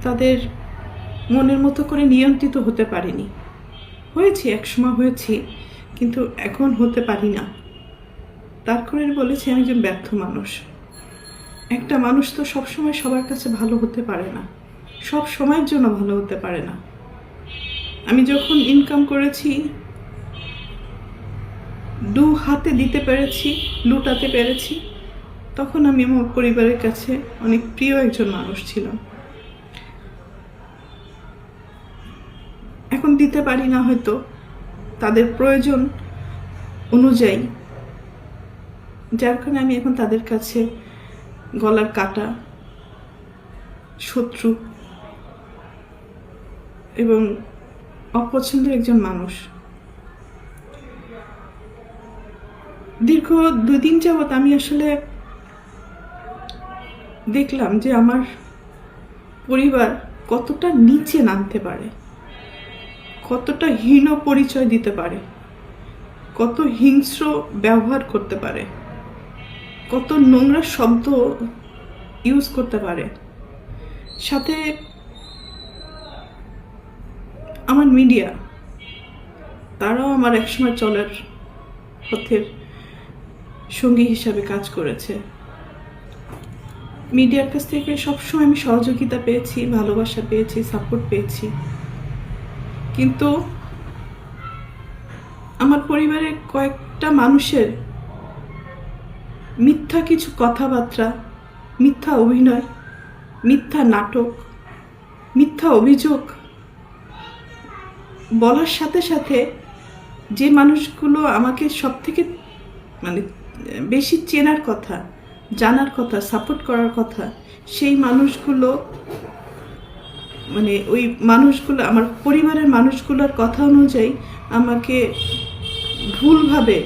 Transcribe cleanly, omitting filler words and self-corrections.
তাদের মনের মতো করে নিয়ন্ত্রিত হতে পারিনি। হয়েছি, একসময় হয়েছি, কিন্তু এখন হতে পারি না। তার করে বলেছি আমি একজন ব্যর্থ মানুষ। একটা মানুষ তো সবসময় সবার কাছে ভালো হতে পারে না, সব সময়ের জন্য ভালো হতে পারে না। আমি যখন ইনকাম করেছি, দু হাতে দিতে পেরেছি, লুটাতে পেরেছি, তখন আমি আমার পরিবারের কাছে অনেক প্রিয় একজন মানুষ ছিলাম। এখন দিতে পারি না, হয়তো তাদের প্রয়োজন অনুযায়ী, যার কারণে আমি এখন তাদের কাছে গলার কাটা, শত্রু এবং অপছন্দের একজন মানুষ। দীর্ঘ 2 দিন যাবৎ আমি আসলে দেখলাম যে আমার পরিবার কতটা নিচে নামতে পারে, কতটা হীন পরিচয় দিতে পারে, কত হিংস্র ব্যবহার করতে পারে, কত নোংরা শব্দ ইউজ করতে পারে। সাথে আমার মিডিয়া, তারাও আমার একসময় চলার পথের সঙ্গী হিসাবে কাজ করেছে। মিডিয়ার কাছ থেকে সবসময় আমি সহযোগিতা পেয়েছি, ভালোবাসা পেয়েছি, সাপোর্ট পেয়েছি। কিন্তু আমার পরিবারের কয়েকটা মানুষের মিথ্যা কিছু কথাবার্তা, মিথ্যা অভিনয়, মিথ্যা নাটক, মিথ্যা অভিযোগ বলার সাথে সাথে যে মানুষগুলো আমাকে সব থেকে বেশি চেনার কথা, জানার কথা, সাপোর্ট করার কথা, সেই মানুষগুলো ওই মানুষগুলো আমার পরিবারের মানুষগুলোর কথা অনুযায়ী আমাকে ভুলভাবে